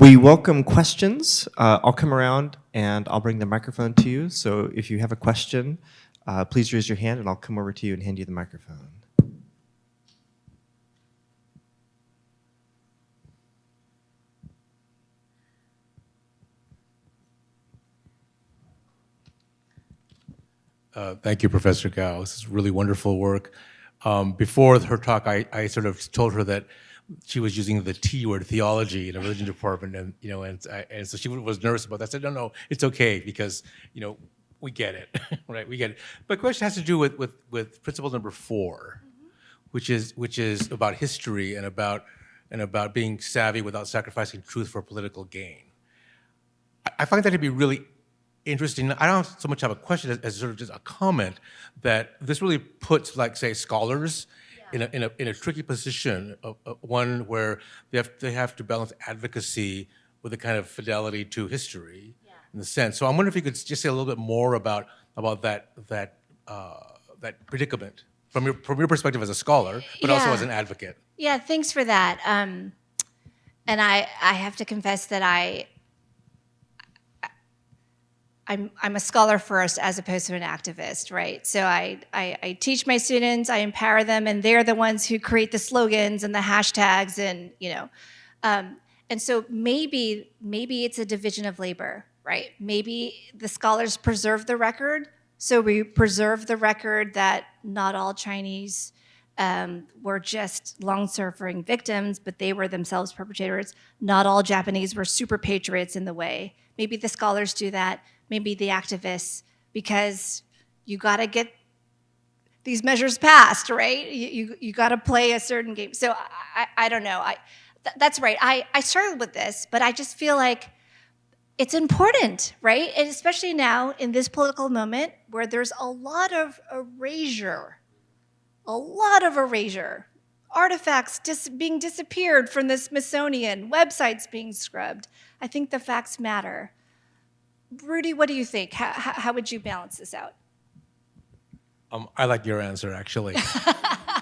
We welcome questions. I'll come around and I'll bring the microphone to you. So if you have a question, please raise your hand and I'll come over to you and hand you the microphone. Thank you, Professor Kao. This is really wonderful work. Before her talk, I sort of told her that she was using the T word, theology, in a religion department, and so she was nervous about that. I said, no, it's okay, because we get it, right? We get it. But the question has to do with principle number 4, which is about history and about being savvy without sacrificing truth for political gain. I find that to be really interesting. I don't so much have a question as sort of just a comment that this really puts, like, say, scholars in a tricky position, one where they have to balance advocacy with a kind of fidelity to history, in the sense. So I'm wondering if you could just say a little bit more about that predicament from your perspective as a scholar, but also as an advocate. Yeah, thanks for that. And I have to confess that I'm a scholar first as opposed to an activist, right? So I teach my students, I empower them, and they're the ones who create the slogans and the hashtags, and and so maybe it's a division of labor, right? Maybe the scholars preserve the record, so we preserve the record that not all Chinese were just long-suffering victims, but they were themselves perpetrators. Not all Japanese were super patriots in the way. Maybe the scholars do that. Maybe the activists, because you got to get these measures passed, right? You got to play a certain game. So I don't know. That's right. I struggled with this, but I just feel like it's important, right? And especially now in this political moment where there's a lot of erasure, artifacts being disappeared from the Smithsonian, websites being scrubbed. I think the facts matter. Rudy, what do you think? How would you balance this out? I like your answer, actually.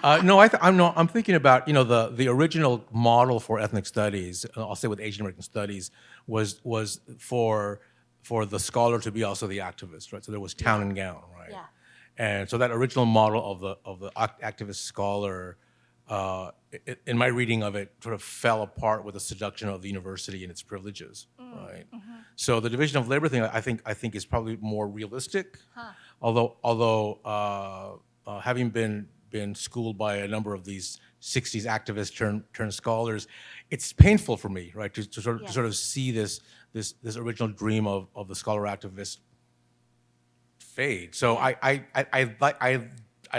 I'm thinking about, the original model for ethnic studies, I'll say with Asian American studies, was for the scholar to be also the activist, right? So there was town and gown, right? Yeah. And so that original model of the activist scholar, in my reading of it, sort of fell apart with the seduction of the university and its privileges, right? Mm-hmm. So the division of labor thing, I think is probably more realistic. Huh. Although having been schooled by a number of these 60s activists turned scholars, it's painful for me, right, to sort of see this original dream of the scholar activist fade. So I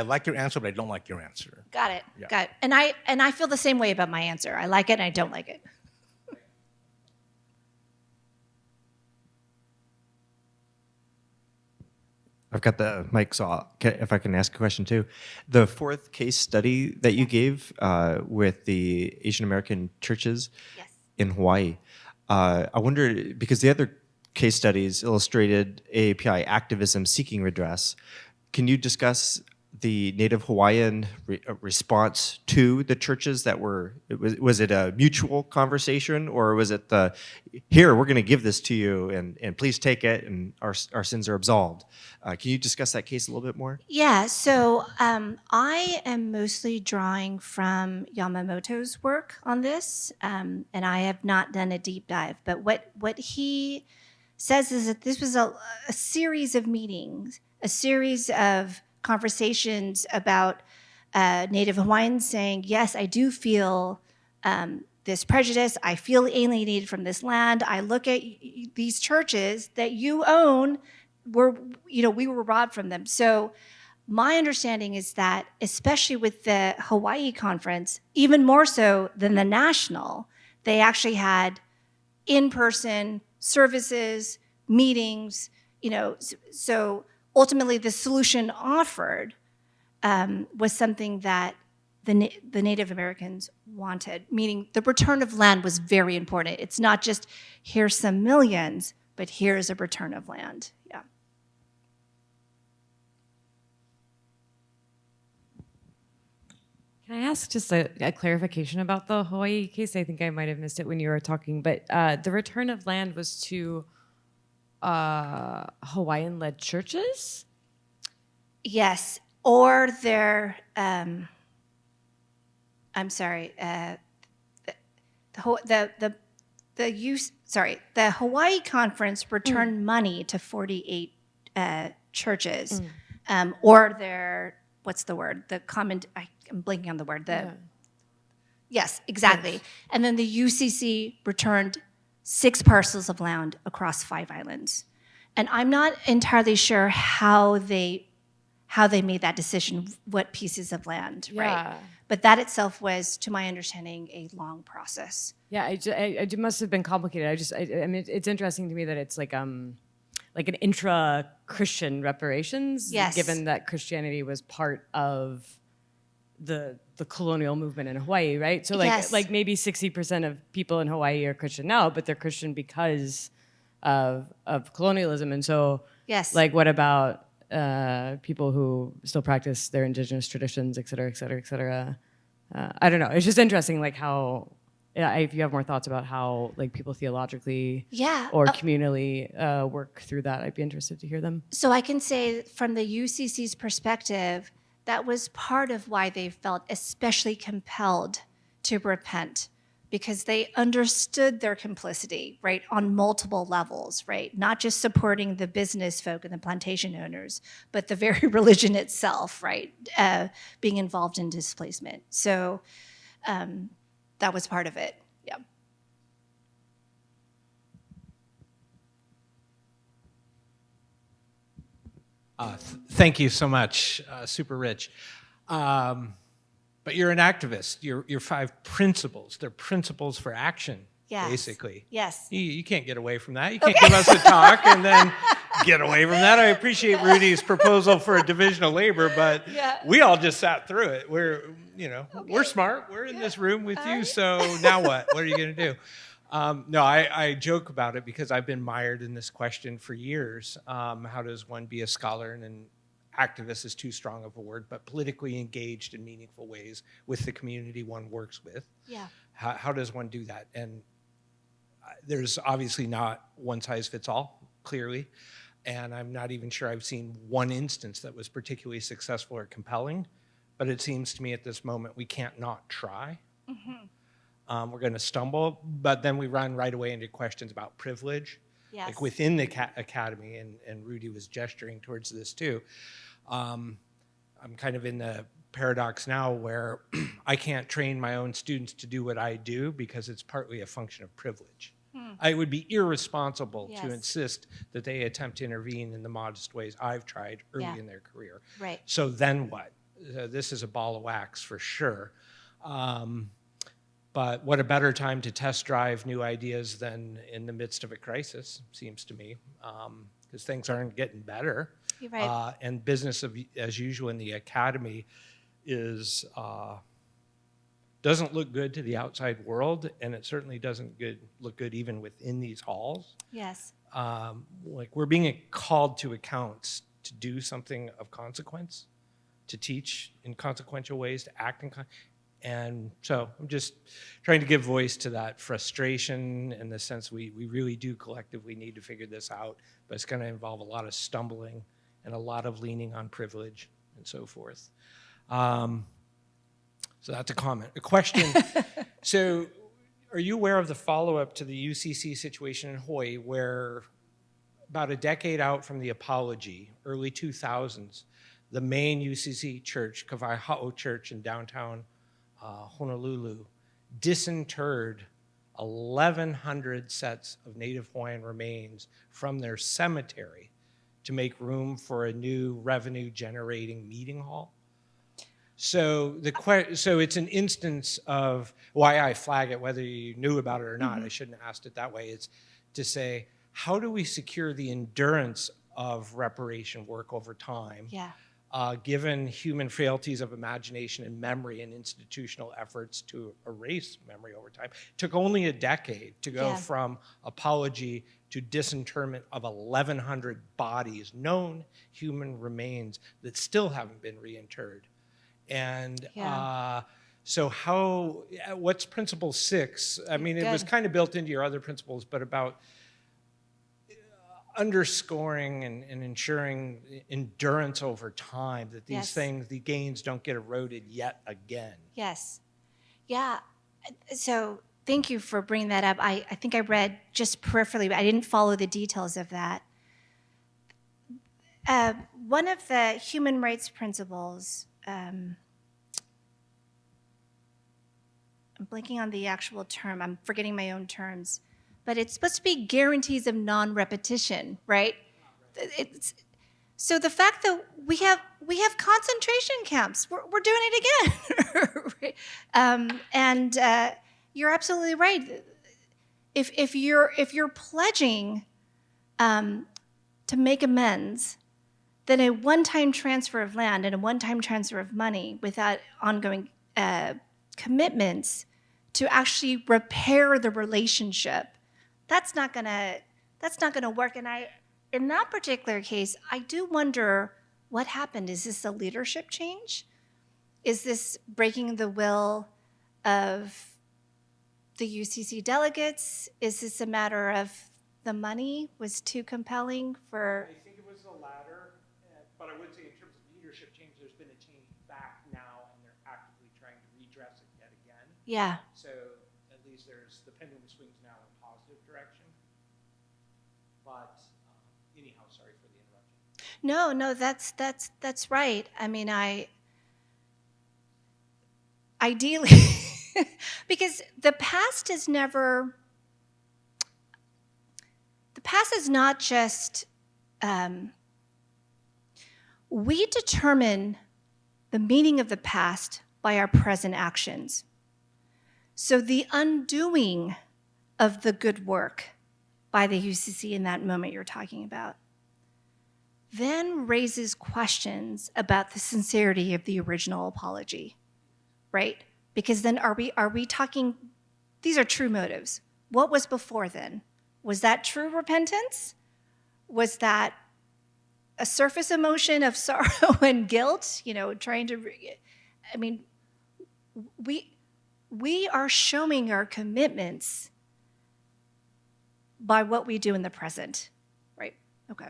like your answer, but I don't like your answer. Got it. Yeah. Got it. And I feel the same way about my answer. I like it and I don't like it. I've got the mic, so if I can ask a question too. The 4th case study that you gave with the Asian American churches in Hawaii, I wonder, because the other case studies illustrated AAPI activism seeking redress, can you discuss the Native Hawaiian response to the churches that was it a mutual conversation, or was it here, we're going to give this to you and please take it and our sins are absolved? Can you discuss that case a little bit more? Yeah, so I am mostly drawing from Yamamoto's work on this, and I have not done a deep dive, but what he says is that this was a series of meetings, a series of conversations about Native Hawaiians saying, yes, I do feel this prejudice. I feel alienated from this land. I look at these churches that you own, we were robbed from them. So my understanding is that, especially with the Hawaii conference, even more so than the national, they actually had in-person services, meetings, so ultimately, the solution offered was something that the Native Americans wanted, meaning the return of land was very important. It's not just here's some millions, but here's a return of land. Yeah. Can I ask just a clarification about the Hawaii case? I think I might have missed it when you were talking, but the return of land was to Hawaiian-led churches? Yes, or their, I'm sorry, the Hawaii conference returned money to 48 churches, or their, what's the word? I'm blanking on the word. Yes, exactly. Yes. And then the UCC returned 6 parcels of land across 5 islands. And I'm not entirely sure how they made that decision, what pieces of land, right? Yeah. But that itself was, to my understanding, a long process. Yeah, it must have been complicated. I mean, it's interesting to me that it's like an intra-Christian reparations, Yes. given that Christianity was part of the colonial movement in Hawaii, right? So Yes. like maybe 60% of people in Hawaii are Christian now, but they're Christian because of colonialism. And so, Yes. like, what about people who still practice their indigenous traditions, et cetera, et cetera, et cetera? I don't know. It's just interesting, like how, if you have more thoughts about how like people theologically Yeah. or communally work through that, I'd be interested to hear them. So I can say from the UCC's perspective, that was part of why they felt especially compelled to repent, because they understood their complicity, right, on multiple levels, right? Not just supporting the business folk and the plantation owners, but the very religion itself, right, being involved in displacement. So that was part of it, yeah. Thank you so much, super rich. But you're an activist. Your 5 principles, they're principles for action, Yes. basically. Yes. You can't get away from that. You can't give us a talk and then get away from that. I appreciate Rudy's proposal for a division of labor, but Yeah. we all just sat through it. We're smart. We're in this room with you, so now what? What are you going to do? No, I joke about it because I've been mired in this question for years. How does one be a scholar and an activist is too strong of a word, but politically engaged in meaningful ways with the community one works with? Yeah. How does one do that? And there's obviously not one size fits all, clearly. And I'm not even sure I've seen one instance that was particularly successful or compelling. But it seems to me at this moment we can't not try. Mm-hmm. We're going to stumble, but then we run right away into questions about privilege. Yes. Like within the academy, and Rudy was gesturing towards this too. I'm kind of in the paradox now where I can't train my own students to do what I do because it's partly a function of privilege. I would be irresponsible Yes. to insist that they attempt to intervene in the modest ways I've tried early Yeah. in their career. Right. So then what? This is a ball of wax for sure. But what a better time to test drive new ideas than in the midst of a crisis, seems to me, because things aren't getting better. You're right. And business as usual in the academy is doesn't look good to the outside world, and it certainly doesn't look good even within these halls. Yes. Like we're being called to accounts to do something of consequence, to teach in consequential ways, to act in and so I'm just trying to give voice to that frustration in the sense we really do collectively need to figure this out, but it's going to involve a lot of stumbling and a lot of leaning on privilege and so forth. So that's a comment. A question. So are you aware of the follow-up to the UCC situation in Hawaii where about a decade out from the apology, early 2000s, the main UCC church, Kawaihaʻo Church in downtown Honolulu, disinterred 1,100 sets of Native Hawaiian remains from their cemetery to make room for a new revenue-generating meeting hall? So so it's an instance of why I flag it, whether you knew about it or not. I shouldn't have asked it that way. It's to say, how do we secure the endurance of reparation work over time? Yeah. Given human frailties of imagination and memory and institutional efforts to erase memory over time. It took only a decade to go from apology to disinterment of 1,100 bodies, known human remains that still haven't been reinterred. And so what's principle 6? I mean, it was kind of built into your other principles, but about underscoring and ensuring endurance over time, that these things, the gains don't get eroded yet again. Yes. Yeah. So thank you for bringing that up. I think I read just peripherally, but I didn't follow the details of that. One of the human rights principles, I'm blanking on the actual term, I'm forgetting my own terms, but it's supposed to be guarantees of non-repetition, right? it's so the fact that we have concentration camps, we're doing it again. And you're absolutely right. If you're pledging to make amends, then a one-time transfer of land and a one-time transfer of money without ongoing commitments to actually repair the relationship, that's not gonna work. And in that particular case, I do wonder what happened. Is this a leadership change? Is this breaking the will of the UCC delegates? Is this a matter of the money was too compelling for? I think it was the latter, but I would say in terms of leadership change, there's been a change back now, and they're actively trying to redress it yet again. Yeah. So at least the pendulum swings now in a positive direction. But anyhow, sorry for the interruption. No, that's right. I mean, ideally, because the past is not just, we determine the meaning of the past by our present actions. So the undoing of the good work by the UCC in that moment you're talking about then raises questions about the sincerity of the original apology, right? Because then are we talking, these are true motives. What was before then? Was that true repentance? Was that a surface emotion of sorrow and guilt, trying to, I mean, we are showing our commitments by what we do in the present, right? Okay.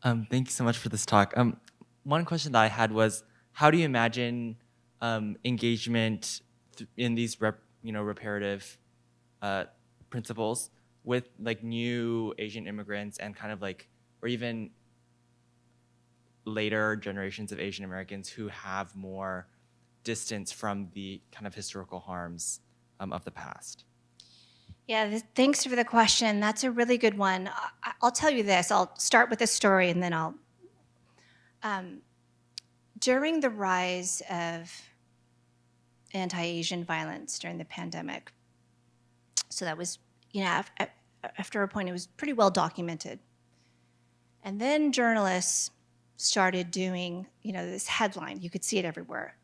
Thank you so much for this talk. One question that I had was, how do you imagine engagement in these reparative principles with like new Asian immigrants and kind of like, or even later generations of Asian Americans who have more distance from the kind of historical harms of the past? Yeah, thanks for the question. That's a really good one. I'll tell you this. I'll start with a story and then I'll... during the rise of anti-Asian violence during the pandemic, so that was, after a point, it was pretty well documented. And then journalists started doing, this headline. You could see it everywhere.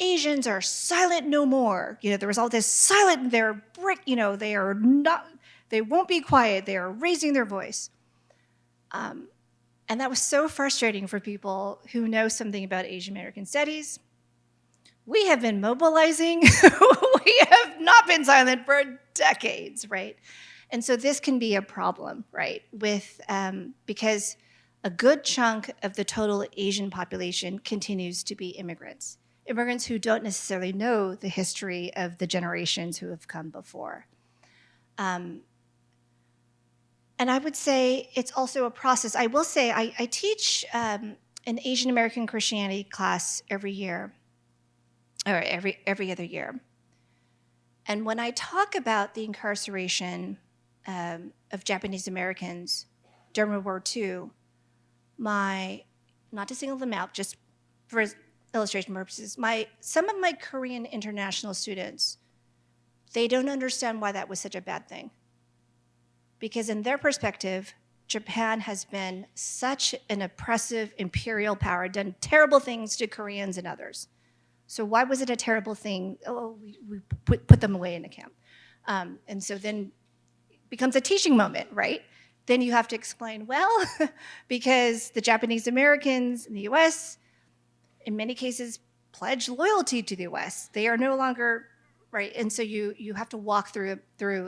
Asians are silent no more. There was all this silent, they won't be quiet, they are raising their voice. And that was so frustrating for people who know something about Asian American studies. We have been mobilizing, we have not been silent for decades, right? And so this can be a problem, right? Because a good chunk of the total Asian population continues to be immigrants who don't necessarily know the history of the generations who have come before. And I would say it's also a process. I will say I teach an Asian American Christianity class every year, or every other year. And when I talk about the incarceration of Japanese Americans during World War II, not to single them out, just for illustration purposes, some of my Korean international students, they don't understand why that was such a bad thing. Because in their perspective, Japan has been such an oppressive imperial power, done terrible things to Koreans and others. So why was it a terrible thing? Oh, we put them away in a camp. And so then it becomes a teaching moment, right? Then you have to explain, well, because the Japanese Americans in the US, in many cases, pledge loyalty to the US. They are no longer, right? And so you have to walk through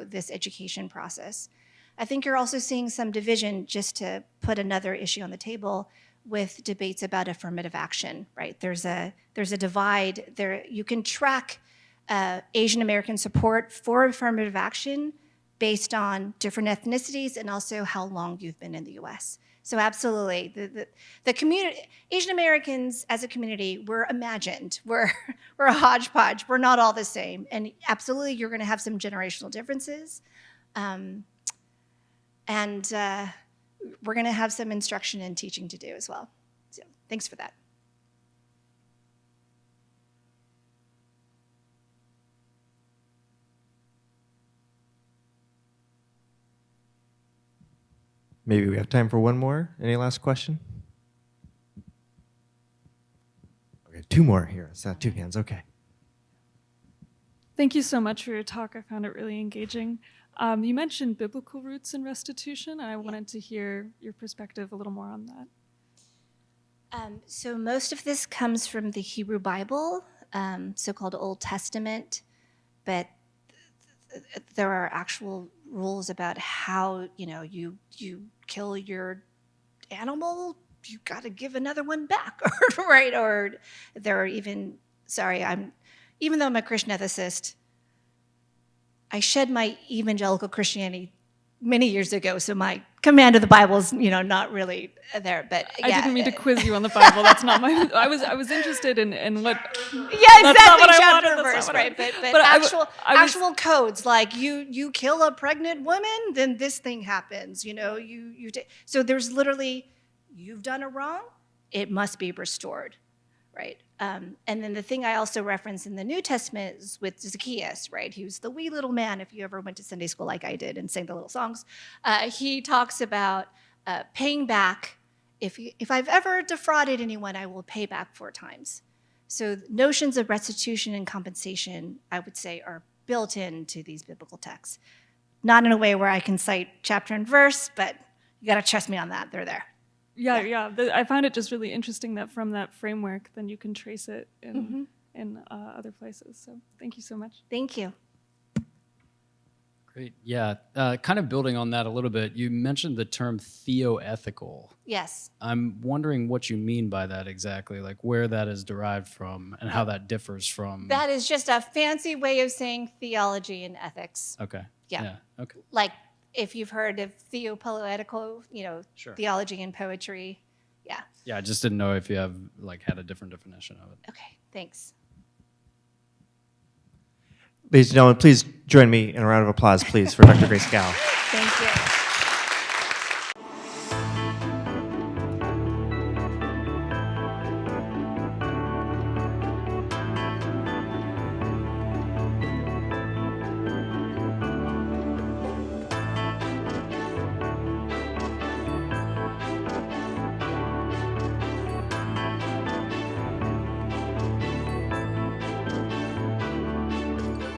this education process. I think you're also seeing some division, just to put another issue on the table, with debates about affirmative action, right? There's a divide there. You can track Asian American support for affirmative action based on different ethnicities and also how long you've been in the U.S. So absolutely, the community, Asian Americans as a community, we're imagined. We're a hodgepodge. We're not all the same. And absolutely, you're going to have some generational differences. And we're going to have some instruction and teaching to do as well. So thanks for that. Maybe we have time for one more. Any last question? Okay, two more here. It's not two hands. Okay. Thank you so much for your talk. I found it really engaging. You mentioned biblical roots in restitution, and I wanted to hear your perspective a little more on that. So most of this comes from the Hebrew Bible, so-called Old Testament, but there are actual rules about how, you kill your animal, you got to give another one back, right? Or there are even, even though I'm a Christian ethicist, I shed my evangelical Christianity many years ago, so my command of the Bible is, not really there. But yeah. I didn't mean to quiz you on the Bible. That's not my. I was interested in what. Yeah, exactly. Chapter and verse, right? But actual codes, like you kill a pregnant woman, then this thing happens. So there's literally, you've done a wrong, it must be restored, right? And then the thing I also reference in the New Testament is with Zacchaeus, right? He was the wee little man, if you ever went to Sunday school like I did and sang the little songs. He talks about paying back. If I've ever defrauded anyone, I will pay back 4 times. So notions of restitution and compensation, I would say, are built into these biblical texts. Not in a way where I can cite chapter and verse, but you got to trust me on that. They're there. Yeah. I found it just really interesting that from that framework, then you can trace it in other places. So thank you so much. Thank you. Great. Yeah. Kind of building on that a little bit, you mentioned the term theoethical. Yes. I'm wondering what you mean by that exactly, like where that is derived from and how that differs from. That is just a fancy way of saying theology and ethics. Okay. Yeah. Okay. Like if you've heard of theopoetical, Sure. Theology and poetry. Yeah. Yeah. I just didn't know if you have had a different definition of it. Okay. Thanks. Ladies and gentlemen, please join me in a round of applause, please, for Dr. Grace Kao. Thank you.